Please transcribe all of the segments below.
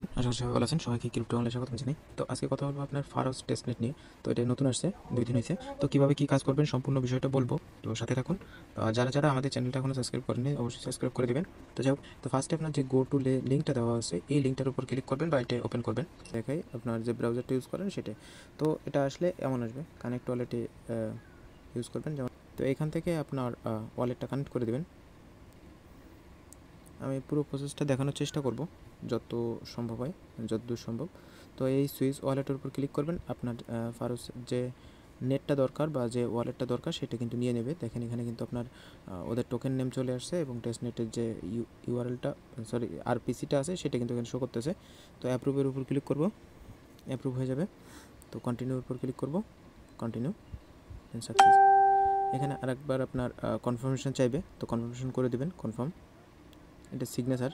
আশা করি সবাই ভালো আছেন। সবাইকে ক্রিপ্টো বাংলায় স্বাগতম জানাই। তো আজকে কথা বলবো আপনার ফারোস টেস্টনেট নিয়ে। তো এটা নতুন আসছে, 2 দিন হয়েছে। তো কিভাবে কি কাজ করবেন সম্পূর্ণ বিষয়টা বলবো। তো সাথে থাকুন। যারা আমাদের চ্যানেলটা এখনো সাবস্ক্রাইব করেননি অবশ্যই সাবস্ক্রাইব করে দিবেন। তো যাই হোক, তো ফার্স্টে আপনার যে গো টু লিঙ্কটা দেওয়া আছে এই লিঙ্কটার উপর ক্লিক করবেন বা এটা ওপেন করবেন। দেখাই আপনার যে ব্রাউজারটা ইউজ করেন সেটাই। তো এটা আসলে এমন আসবে, কানেক্ট ওয়ালেটে ইউজ করবেন যেমন। তো এখান থেকে আপনার ওয়ালেটটা কানেক্ট করে দেবেন। আমি পুরো প্রসেসটা দেখানোর চেষ্টা করব যত সম্ভব হয়, যতদূর সম্ভব। তো এই সুইচ ওয়ালেটের উপর ক্লিক করবেন। আপনার ফারোস যে নেটটা দরকার বা যে ওয়ালেটটা দরকার সেটা কিন্তু নিয়ে নেবে। দেখেন এখানে কিন্তু আপনার ওদের টোকেন নেম চলে আসছে এবং টেস্টনেটের যে ইউআরএলটা আরপিসিটা আছে সেটা কিন্তু এখানে শো করতেছে। তো অ্যাপ্রুভের উপর ক্লিক করব, অ্যাপ্রুভ হয়ে যাবে। তো কন্টিনিউর উপর ক্লিক করব, কন্টিনিউ, সাকসেস। এখানে আরেকবার আপনার কনফার্মেশন চাইবে, তো কনফার্মেশন করে দেবেন, কনফার্ম, এটা সিগনেচার।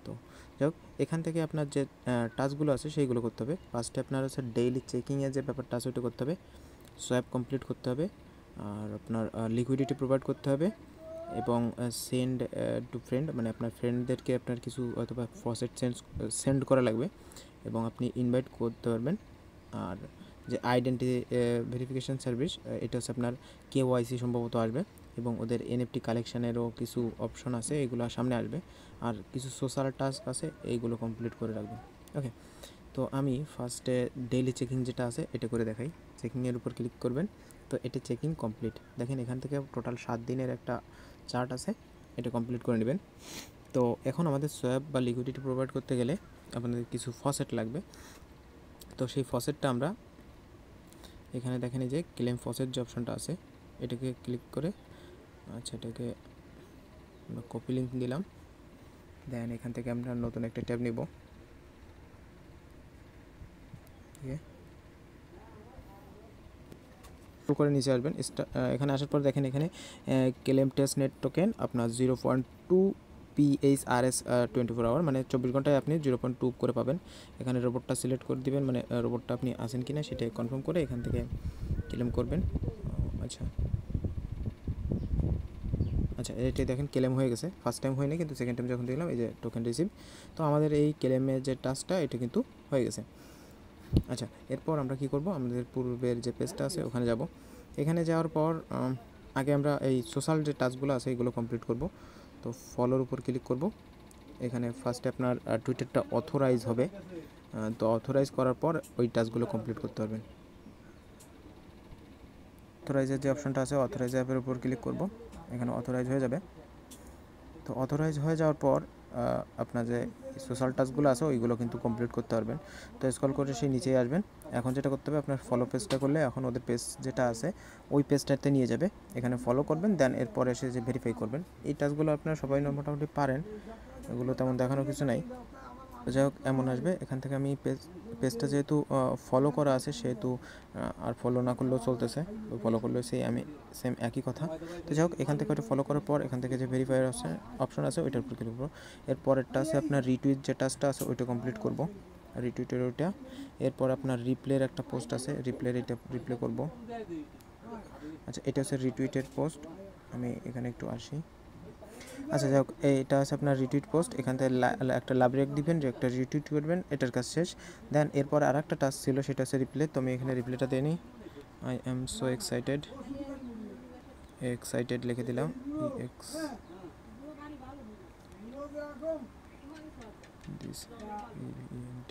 তো যাই হোক, এখান থেকে আপনার যে টাস্কগুলো আছে সেইগুলো করতে হবে। ফার্স্টে আপনার হচ্ছে ডেইলি চেকিংয়ের যে ব্যাপারটা আছে ওইটা করতে হবে, সোয়াপ কমপ্লিট করতে হবে, আর আপনার লিকুইডিটি প্রোভাইড করতে হবে এবং সেন্ড টু ফ্রেন্ড, মানে আপনার ফ্রেন্ডদেরকে আপনার কিছু অথবা ফসেট সেন্ড করা লাগবে এবং আপনি ইনভাইট করতে পারবেন। আর যে আইডেন্টি ভেরিফিকেশান সার্ভিস, এটা হচ্ছে আপনার কেওয়াইসি সম্ভবত আসবে এবং ওদের এনএফটি কালেকশানেরও কিছু অপশন আছে, এগুলো সামনে আসবে। আর কিছু সোশ্যাল টাস্ক আছে, এইগুলো কমপ্লিট করে রাখবেন। ওকে, তো আমি ফার্স্টে ডেইলি চেকিং যেটা আছে এটা করে দেখাই। চেকিংয়ের উপর ক্লিক করবেন। তো এটা চেকিং কমপ্লিট। দেখেন এখান থেকে টোটাল 7 দিনের একটা চার্ট আছে, এটা কমপ্লিট করে নেবেন। তো এখন আমাদের সোয়াপ বা লিকুইডিটি প্রোভাইড করতে গেলে আপনাদের কিছু ফসেট লাগবে। তো সেই ফসেটটা আমরা এখানে দেখেন, এই যে ক্লেম ফসেট যে অপশনটা আছে এটাকে ক্লিক করে, আচ্ছা এটাকে আমরা কপি লিঙ্ক দিলাম। দেন এখান থেকে আমরা নতুন একটা ট্যাব নিব, ঠিক আছে। করে নিচে আসবেন, এখানে আসার পর দেখেন এখানে ক্লেম টেস্ট নেট টোকেন আপনার 0.2 PHRS 24 আওয়ার, মানে 24 ঘন্টায় আপনি 0.2 করে পাবেন। এখানে রোবটটা সিলেক্ট করে দিবেন, মানে রোবটটা আপনি আছেন কিনা সেটা কনফার্ম করে এখান থেকে ক্লেম করবেন। আচ্ছা আচ্ছা, এটাই দেখেন ক্লেম হয়ে গেছে। ফার্স্ট টাইম হয়নি, কিন্তু সেকেন্ড টাইম যখন দেখলাম এই যে টোকেন রিসিভ, তো আমাদের এই ক্লেমের যে টাস্কটা এটা কিন্তু হয়ে গেছে। আচ্ছা, এরপর আমরা কি করব, আমাদের পূর্বের যে পেজটা আছে ওখানে যাব। এখানে যাওয়ার পর আগে আমরা এই সোশ্যাল যে টাস্কগুলো আছে এগুলো কমপ্লিট করব। তো ফলোর উপর ক্লিক করব। এখানে ফার্স্টে আপনার টুইটারটা অথরাইজ হবে। তো অথরাইজ করার পর ওই টাস্কগুলো কমপ্লিট করতে পারবেন। অথরাইজের যে অপশনটা আছে অথরাইজ অ্যাপের উপর ক্লিক করব, এখানে অথরাইজ হয়ে যাবে। তো অথরাইজ হয়ে যাওয়ার পর আপনার যে সোশ্যাল টাস্কগুলো আছে ওইগুলো কিন্তু কমপ্লিট করতে পারবেন। তো স্ক্রল করে সেই নিচেই আসবেন। এখন যেটা করতে হবে, আপনার ফলো পেজটা করলে এখন ওদের পেজ যেটা আছে ওই পেজটাতে নিয়ে যাবে। এখানে ফলো করবেন, দেন এরপর এসে যে ভেরিফাই করবেন। এই টাস্কগুলো আপনারা সবাই মোটামুটি পারেন, এগুলো তেমন দেখানোর কিছু নাই। যাই হোক, এমন আসবে। এখান থেকে আমি পেজটা যেহেতু ফলো করা আছে সেহেতু আর ফলো না করলেও চলতেছে, তো ফলো করলেও সেম একই কথা। তো যাই হোক, এখান থেকে ওটা ফলো করার পর এখান থেকে যে ভেরিফায়ার অপশন আছে ওইটার উপর ক্লিক করবো। এরপরেরটা আছে আপনার রিটুইট, যে টাস্কটা আছে ওইটা কমপ্লিট করব, রিটুইটের ওইটা। এরপর আপনার রিপ্লের একটা পোস্ট আছে, রিপ্লের এটা রিপ্লে করব। আচ্ছা, এটা হচ্ছে রিটুইটের পোস্ট। আমি এখানে একটু আসি। আচ্ছা যাই হোক, এইটা আছে আপনার রিটুইট পোস্ট। এখান থেকে একটা লাভ রেক দিবেন, যে একটা রিটুইট করবেন, এটার কাজ শেষ। দেন এরপর আর একটা টাস্ক ছিল, সেটা হচ্ছে রিপ্লে। তো আমি এখানে রিপ্লেটা দিয়ে নিই। I am so excited, excited লিখে দিলাম, এক্স দিস ইভেন্ট।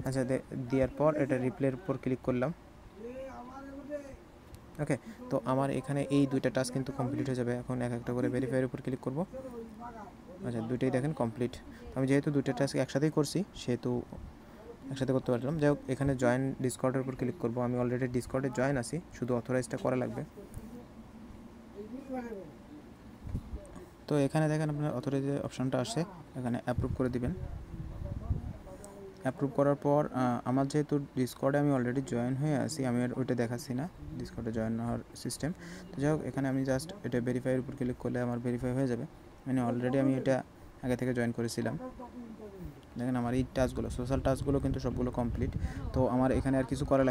আচ্ছা, দেওয়ার পর এটা রিপ্লের উপর ক্লিক করলাম। ওকে, তো আমার এখানে এই দুইটা টাস্ক কিন্তু কমপ্লিট হয়ে যাবে। এখন এক একটা করে ভেরিফাইয়ের উপর ক্লিক করব। আচ্ছা, দুইটাই দেখেন কমপ্লিট। আমি যেহেতু দুইটা টাস্ক একসাথেই করছি সেহেতু একসাথে করতে পারলাম। যাই হোক, এখানে জয়েন ডিসকর্ডের উপর ক্লিক করব। আমি অলরেডি ডিসকর্ডে জয়েন আছি, শুধু অথরাইজটা করা লাগবে। তো এখানে দেখেন আপনার অথরাইজ অপশনটা আসছে, এখানে অ্যাপ্রুভ করে দিবেন। অ্যাপ্রুভ করার পর আমার যেহেতু ডিসকর্ডে আমি অলরেডি জয়েন হয়ে আছি, আমি আর ওইটা দেখাচ্ছি না ডিসকর্ডে জয়েন হওয়ার সিস্টেম। তো যাই হোক, এখানে আমি জাস্ট এটা ভেরিফাইয়ের উপর ক্লিক করলে আমার ভেরিফাই হয়ে যাবে, মানে অলরেডি আমি এটা আগে থেকে জয়েন করেছিলাম। দেখেন আমার এই টাস্কগুলো, সোশ্যাল টাস্কগুলো কিন্তু সবগুলো কমপ্লিট। তো আমার এখানে আর কিছু করা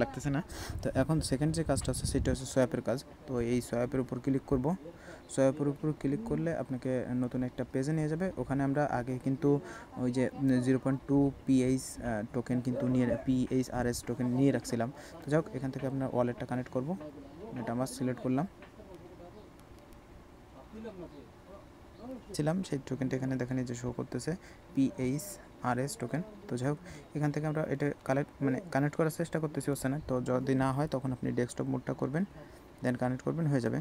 লাগতেছে না। তো এখন সেকেন্ড যে কাজটা আছে সেটা হচ্ছে সোয়াপের কাজ। তো এই সোয়াপের উপর ক্লিক করব। সোয়াইপের উপর ক্লিক করলে আপনাকে নতুন একটা পেজে নিয়ে যাবে। ওখানে আমরা আগে কিন্তু ওই যে 0.2 পিএইচ টোকেন কিন্তু নিয়ে PHRS টোকেন নিয়ে রাখছিলাম। তো যাই হোক, এখান থেকে আপনার ওয়ালেটটা কানেক্ট করব। মেটামাস্ক সিলেক্ট করলাম সেই টোকেনটা এখানে দেখেন যে শো করতেছে PHRS টোকেন। তো যাই হোক, এখান থেকে আমরা এটা কানেক্ট করার চেষ্টা করতেছি, হচ্ছে না। তো যদি না হয় তখন আপনি ডেস্কটপ মোডটা করবেন, দেন কানেক্ট করবেন, হয়ে যাবে।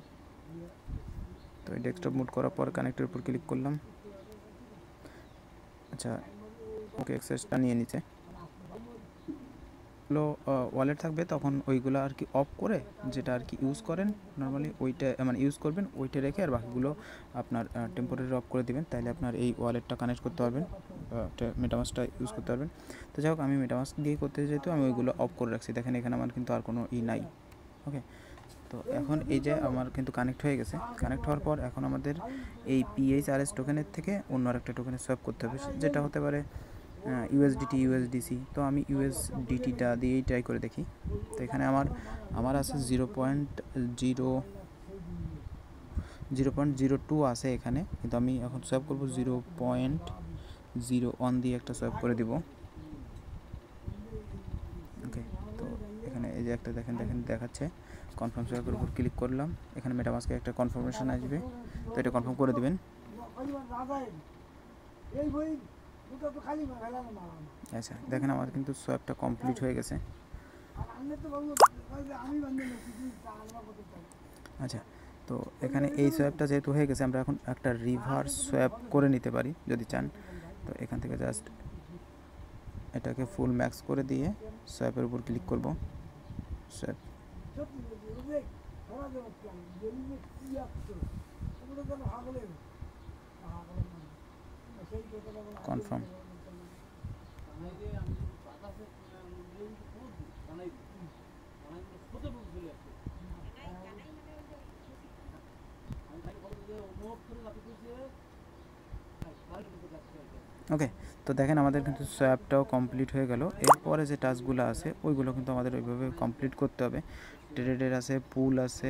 তো এই ডেস্কটপ মোড করার পর কানেক্টের উপর ক্লিক করলাম। আচ্ছা, ওকে, অ্যাক্সেসটা নিয়ে নিচ্ছে। ওয়ালেট থাকবে তখন ওইগুলো আর কি অফ করে, যেটা আর কি ইউজ করেন নর্মালি ওইটা ইউজ করবেন, ওইটা রেখে আর বাকিগুলো আপনার টেম্পোরারি অফ করে দেবেন। তাইলে আপনার এই ওয়ালেটটা কানেক্ট করতে পারবেন, মেটামাস্কটা ইউজ করতে পারবেন। তো যাই হোক, আমি মেটামাস্ক দিয়ে করতে যেহেতু আমি ওইগুলো অফ করে রাখছি। দেখেন এখানে আমার কিন্তু আর কোনো নাই। ওকে, তো এখন এই যে আমার কিন্তু কানেক্ট হয়ে গেছে। কানেক্ট হওয়ার পর এখন আমাদের এই PHRS টোকেনের থেকে অন্য আরেকটা টোকেনে সোয়াপ করতে হবে, যেটা হতে পারে USDT, USDC। তো আমি USDTটা দিয়েই ট্রাই করে দেখি। তো এখানে আমার আছে 0.02 আছে এখানে, কিন্তু আমি এখন সোয়াপ করব 0.01 দিয়ে একটা সোয়াপ করে দিব। ওকে, তো এখানে এই যে একটা দেখেন দেখাচ্ছে কনফার্ম সোয়াপের উপর ক্লিক করলাম। এখানে মেটামাস্কে একটা কনফার্মেশন আসবে, তো এটা কনফার্ম করে দিবেন। আচ্ছা, দেখেন আমার কিন্তু সোয়াপটা কমপ্লিট হয়ে গেছে। আচ্ছা, তো এখানে এই সোয়াপটা যেহেতু হয়ে গেছে, আমরা এখন একটা রিভার্স সোয়াপ করে নিতে পারি যদি চান। তো এখান থেকে জাস্ট এটাকে ফুল ম্যাক্স করে দিয়ে সোয়াপের উপর ক্লিক করব। Swap confirm. ওকে, তো দেখেন আমাদের কিন্তু সোয়াপটাও কমপ্লিট হয়ে গেল। এরপরে যে টাস্কগুলো আছে ওইগুলো কিন্তু আমাদের ওইভাবে কমপ্লিট করতে হবে। ট্রেডের আছে, পুল আছে,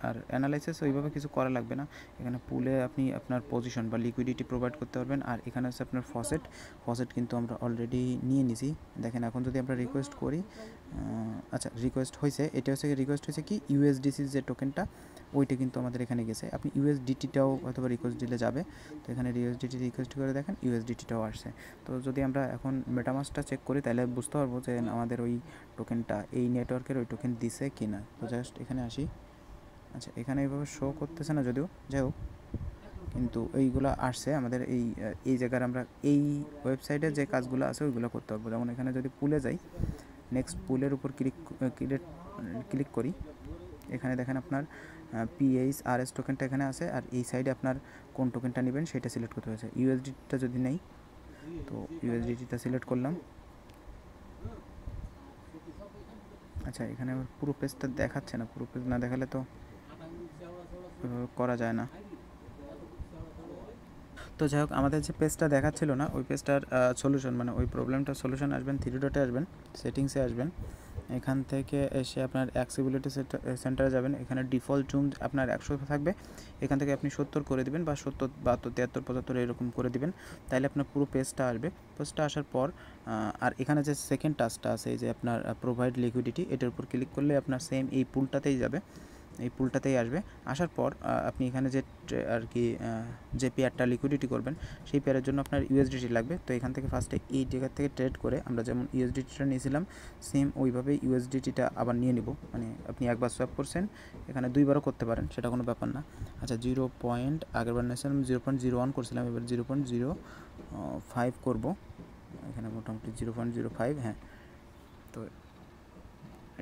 আর অ্যানালাইসিস ওইভাবে কিছু করা লাগবে না। এখানে পুলে আপনি আপনার পজিশন বা লিকুইডিটি প্রোভাইড করতে পারবেন। আর এখানে হচ্ছে আপনার ফসেট কিন্তু আমরা অলরেডি নিয়ে নিছি। দেখেন এখন যদি আমরা রিকোয়েস্ট করি, আচ্ছা রিকোয়েস্ট হয়েছে, এটা হচ্ছে রিকোয়েস্ট হয়েছে কি USDCর যে টোকেনটা ওইটা কিন্তু আমাদের এখানে গেছে। আপনি USDTটাও হয়তো রিকোয়েস্ট দিলে যাবে। তো এখানে USDT রিকোয়েস্ট করে দেখেন USDTটাও আসছে। তো যদি আমরা এখন মেটামাস্কটা চেক করি তাহলে বুঝতে পারবো যে আমাদের ওই টোকেনটা এই নেটওয়ার্কের ওই টোকেন দিছে কি না। তো জাস্ট এখানে আসি। আচ্ছা, এখানে এইভাবে শো করতেছে না যদিও, যাই হোক, কিন্তু এইগুলো আসছে আমাদের এই জায়গার। আমরা এই ওয়েবসাইটে যে কাজগুলো আছে ওইগুলো করতে পারবো। যেমন এখানে যদি পুলে যাই, নেক্সট পুলের উপর ক্লিক করি, এখানে দেখেন আপনার PHRS টোকেনটা এখানে আছে। আর এই সাইডে আপনার কোন টোকেনটা নেবেন সেটা সিলেক্ট করতে হয়েছে। USDTটা যদি নেই, তো USDTটা সিলেক্ট করলাম। আচ্ছা, এখানে আমার পুরো পেজটা দেখাচ্ছে না। পুরো পেজ না দেখালে তো করা যায় না। তো যাই হোক, আমাদের যে পেজটা দেখাচ্ছিল না ওই পেজটার সলিউশন, ওই প্রবলেমটার সলিউশন আসবেন, 3 ডটে আসবেন, সেটিংসে আসবেন। এখান থেকে এসে আপনার অ্যাক্সেসিবিলিটি সেন্টারে যাবেন। এখানে ডিফল্ট জুম আপনার 100 থাকবে, এখান থেকে আপনি 70 করে দিবেন বা 70, 72, 73, 75 এরকম করে দিবেন। তাইলে আপনার পুরো পেজটা আসবে। পেজটা আসার পর আর এখানে যে সেকেন্ড টাস্কটা আছে, এই যে আপনার প্রোভাইড লিকুইডিটি, এটার উপর ক্লিক করলে আপনার সেম এই পুলটাতেই যাবে, এই পুলটাতেই আসবে। আসার পর আপনি এখানে যে আর কি যে পেয়ারটা লিকুইডিটি করবেন সেই পেয়ারের জন্য আপনার USDT লাগবে। তো এখান থেকে ফার্স্টে এই জায়গা থেকে ট্রেড করে আমরা যেমন USDTটা নিয়েছিলাম সেম ওইভাবেই USDTটা আবার নিয়ে নিব। আপনি একবার সোয়াপ করছেন, এখানে 2বারও করতে পারেন, সেটা কোনো ব্যাপার না। আচ্ছা, আগেরবার নিয়েছিলাম 0.01 করছিলাম, এবার 0.05 করব। এখানে মোটামুটি 0.05, হ্যাঁ। তো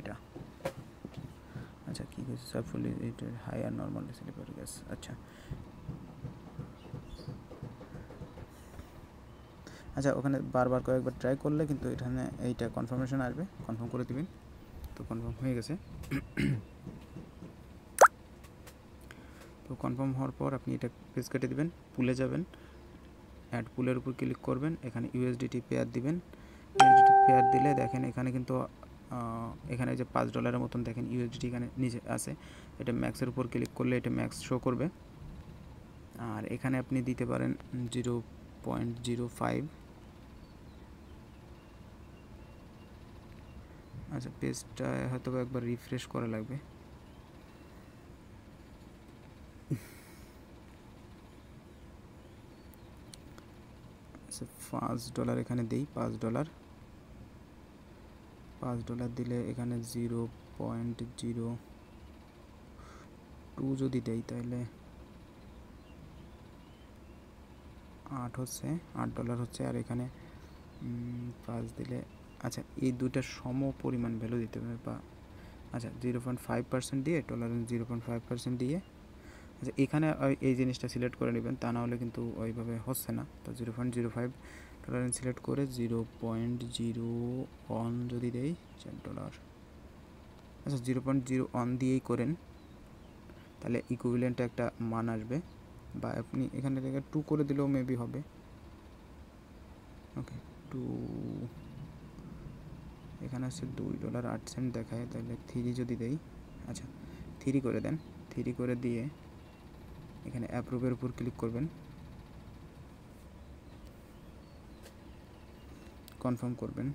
এটা আচ্ছা, কী হয়েছে, সাবফুলি এটা হাই আর নর্মাল স্লিপার গ্যাস। আচ্ছা, ওখানে বারবার কয়েকবার ট্রাই করলে কিন্তু এখানে এইটা কনফার্মেশন আসবে, কনফার্ম করে দিবেন। তো কনফার্ম হয়ে গেছে। তো কনফার্ম হওয়ার পর আপনি এটা পেজ কেটে দিবেন, পুলে যাবেন, অ্যাড পুলের উপর ক্লিক করবেন, এখানে USDT পেয়ার দিবেন। USDT পেয়ার দিলে দেখেন এখানে কিন্তু এখানে যে $5 মতন দেখেন USDT এখানে নিচে আছে। এটা ম্যাক্সের উপর ক্লিক করলে এটা ম্যাক্স শো করবে। আর এখানে আপনি দিতে পারেন 0.05। আচ্ছা, পেজটা হয়তো একবার রিফ্রেশ করা লাগবে। আচ্ছা, $5 এখানে দিই, $5 দিলে এখানে 0.02 যদি দেই তাহলে $8 হচ্ছে। আর এখানে 5 দিলে, আচ্ছা এই দুইটা সম পরিমাণ ভ্যালু দিতে হবে বা আচ্ছা 0.5% দিয়ে, টলারেন্স 0.5% দিয়ে, আচ্ছা এখানে এই জিনিসটা সিলেক্ট করে নেবেন, তা না হলে কিন্তু ওইভাবে হচ্ছে না। তো 0.05 টলারেন্স সিলেক্ট করে 0.01 যদি দেই $4, আচ্ছা 0.01 দিয়েই করেন, তাহলে ইকুইভ্যালেন্ট একটা মান আসবে। বা আপনি এখানে থেকে 2 করে দিলেও মেবি হবে। ওকে, 2 এখানে আছে $2.08 দেখায়, তাহলে 3 যদি দেই, আচ্ছা 3 করে দেন। 3 করে দিয়ে এখানে অ্যাপ্রুভের উপর ক্লিক করবেন, কনফার্ম করবেন।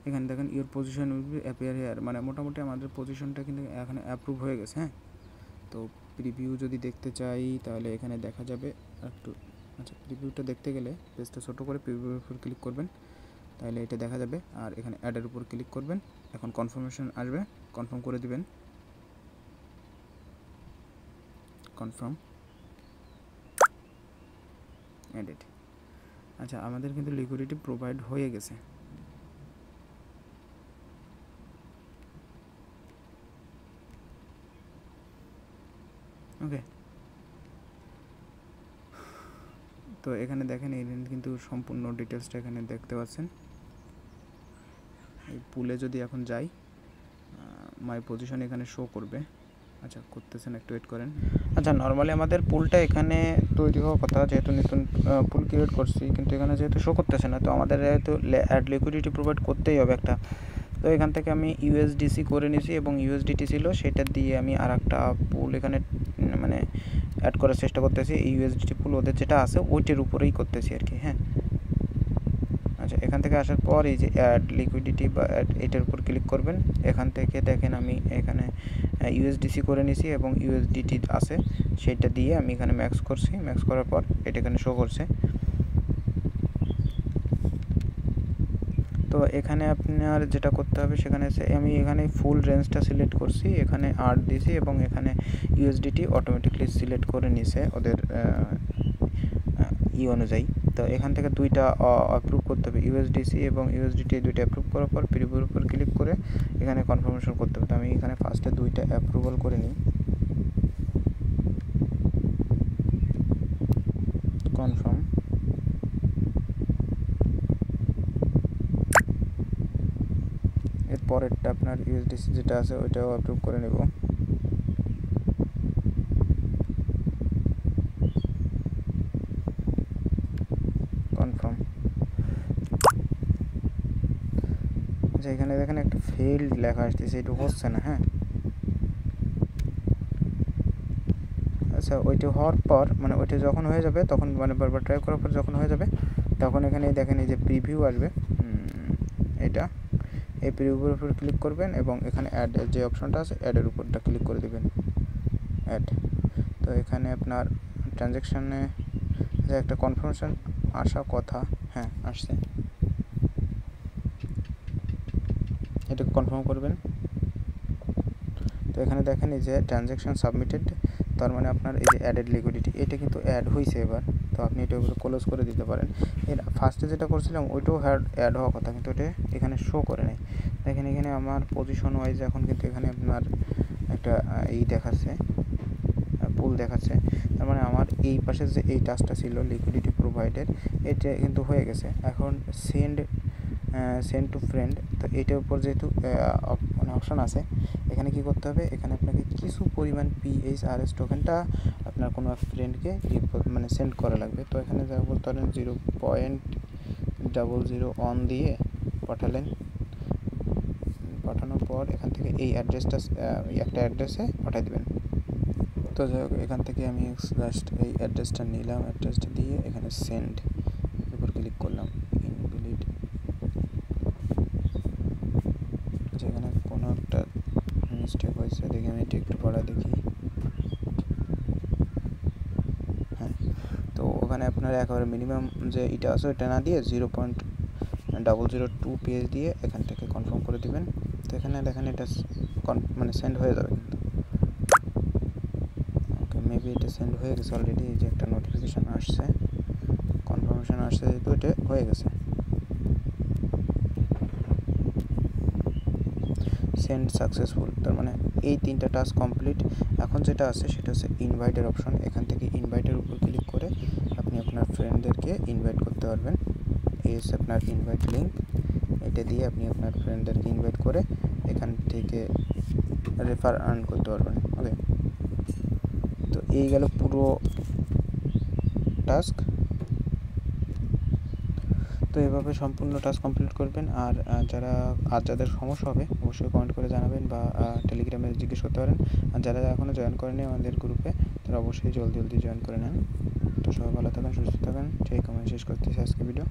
এখানে দেখেন your position will be appear here, মানে মোটামুটি আমাদের পজিশনটা কিন্তু এখানে অ্যাপ্রুভ হয়ে গেছে। হ্যাঁ, তো প্রিভিউ যদি দেখতে চাই তাহলে এখানে দেখা যাবে একটু। আচ্ছা, প্রিভিউটা দেখতে গেলে পেজটা ছোটো করে প্রিভিউর উপর ক্লিক করবেন, তাহলে এটা দেখা যাবে। আর এখানে অ্যাডের উপর ক্লিক করবেন, এখন কনফার্মেশন আসবে, কনফার্ম করে দিবেন, কনফার্ম, এডিট। আচ্ছা, আমাদের কিন্তু লিকুইডিটি প্রোভাইড হয়ে গেছে। ওকে, তো এখানে দেখেন এই কিন্তু সম্পূর্ণ ডিটেলসটা এখানে দেখতে পাচ্ছেন। এই পুলে যদি এখন যাই, মাই পজিশন এখানে শো করবে। আচ্ছা, করতেছেন, একটু ওয়েট করেন। আচ্ছা, নর্মালি আমাদের পুলটা এখানে তৈরি হওয়ার কথা, যেহেতু নতুন পুল ক্রিয়েট করছি, কিন্তু এখানে যেহেতু শো করতেছে না, তো আমাদের যেহেতু অ্যাড লিকুইডিটি প্রোভাইড করতেই হবে একটা। তো এখান থেকে আমি ইউএসডিসি করে নিয়েছি এবং ইউএসডিটি ছিল, সেটা দিয়ে আমি আর একটা পুল এখানে মানে অ্যাড করার চেষ্টা করতেছি। ইউএসডিটি পুল ওদের যেটা আছে ওইটার উপরেই করতেছি আর কি। হ্যাঁ, আচ্ছা, এখান থেকে আসার পর এই যে অ্যাড লিকুইডিটি বা অ্যাড, এটার উপর ক্লিক করবেন। এখান থেকে দেখেন আমি এখানে ইউএসডিসি করে নিয়েছি এবং ইউএসডিটি আছে, সেটা দিয়ে আমি এখানে ম্যাক্স করছি। ম্যাক্স করার পর এটা এখানে শো করছে। তো এখানে আপনার যেটা করতে হবে, সেখানে আমি এখানে ফুল রেঞ্জটা সিলেক্ট করছি, এখানে 8 দিয়েছি এবং এখানে ইউএসডিটি অটোমেটিকলি সিলেক্ট করে নিছে ওদের অনুযায়ী। তো এখান থেকে দুইটা অ্যাপ্রুভ করতে হবে, ইউএসডিসি এবং ইউএসডিটি, দুইটা অ্যাপ্রুভ করার পর প্রিভিউর উপর ক্লিক করে এখানে কনফার্মেশন করতে হবে। তো আমি এখানে ফার্স্টে দুইটা অ্যাপ্রুভাল করে নিই, কনফার্ম। এর পরেরটা আপনার ইউএসডিসি যেটা আছে ওইটাও অ্যাপ্রুভ করে নেব, কনফার্ম। আচ্ছা, এখানে দেখেন একটা ফেইল্ড লেখা আসতেছে, এটা হচ্ছে না। হ্যাঁ, আচ্ছা, ওইটা হওয়ার পর মানে ওইটা যখন হয়ে যাবে তখন, মানে বারবার ট্রাই করার পর যখন হয়ে যাবে তখন এখানে দেখেন এই যে প্রিভিউ আসবে, এটা এই প্রিভিউর উপর ক্লিক করবেন এবং এখানে অ্যাড যে অপশনটা আছে অ্যাডের উপরটা ক্লিক করে দেবেন, অ্যাড। তো এখানে আপনার ট্রানজ্যাকশানে যে একটা কনফার্মেশন আসা কথা, হ্যাঁ আসছে, এটাকে কনফার্ম করবেন। তো এখানে দেখেন এই যে ট্রানজ্যাকশন সাবমিটেড, তার মানে আপনার এই যে অ্যাডেড লিকুইডিটি এটা কিন্তু অ্যাড হয়েছে এবার। তো আপনি এটা ক্লোজ করে দিতে পারেন। এর ফার্স্টে যেটা করছিলাম ওইটাও অ্যাড হওয়ার কথা, কিন্তু ওটা এখানে শো করে নেই। দেখেন এখানে আমার পজিশন ওয়াইজ এখন কিন্তু এখানে আপনার একটা এই দেখাচ্ছে, পুল দেখাচ্ছে। তার মানে আমার এই পাশে যে এই টাস্কটা ছিল লিকুইডিটি প্রোভাইডের, এটা কিন্তু হয়ে গেছে। এখন সেন্ড টু ফ্রেন্ড, তো এটার উপর যেহেতু মানে অপশান আছে, এখানে কি করতে হবে, এখানে আপনাকে কিছু পরিমাণ PHRS টোকেনটা আপনার কোনো এক ফ্রেন্ডকে মানে সেন্ড করা লাগবে। তো এখানে যা বলতে পারেন 0.001 দিয়ে পাঠালেন, পাঠানোর পর এখান থেকে এই অ্যাড্রেসটা একটা অ্যাড্রেসে পাঠিয়ে দেবেন। তো যাই হোক, এখান থেকে আমি জাস্ট এই অ্যাড্রেসটা নিলাম, অ্যাড্রেসটা দিয়ে এখানে সেন্ড উপর ক্লিক করলাম। ইনভ্যালিড, যেখানে কোনো একটা মিস্টেক হয়েছে দেখি, আমি এটা একটু পড়া দেখি। হ্যাঁ, তো ওখানে আপনার একেবারে মিনিমাম যে এটা আছে এটা না দিয়ে 0.002 পেজ দিয়ে এখান থেকে কনফার্ম করে দিবেন। তো এখানে দেখেন এটা মানে সেন্ড হয়ে যাবে কিন্তু। ওকে, মেবি এটা সেন্ড হয়ে গেছে অলরেডি। এই যে একটা নোটিফিকেশান আসছে, কনফার্মেশন আসছে, যেহেতু এটা হয়ে গেছে সেন্ড সাকসেসফুল। তার মানে এই 3টা টাস্ক কমপ্লিট। এখন যেটা আছে সেটা হচ্ছে ইনভাইটের অপশন। এখান থেকে ইনভাইটের উপর ক্লিক করে আপনি আপনার ফ্রেন্ডদেরকে ইনভাইট করতে পারবেন। এই হচ্ছে আপনার ইনভাইট লিঙ্ক, এটা দিয়ে আপনি আপনার ফ্রেন্ডদেরকে ইনভাইট করে এখান থেকে রেফার আর্ন করতে পারবেন। ওকে, তো এই গেল পুরো টাস্ক। তো এভাবে সম্পূর্ণ টাস্ক কমপ্লিট করবেন। আর যাদের সমস্যা হবে অবশ্যই কমেন্ট করে জানাবেন বা টেলিগ্রামে জিজ্ঞেস করতে পারেন। আর যারা এখনও জয়েন করেনি আমাদের গ্রুপে, তারা অবশ্যই জলদি জয়েন করে নেন। তো সবাই ভালো থাকেন, সুস্থ থাকেন। সেই কমেন্ট শেষ করতেছি আজকে ভিডিও।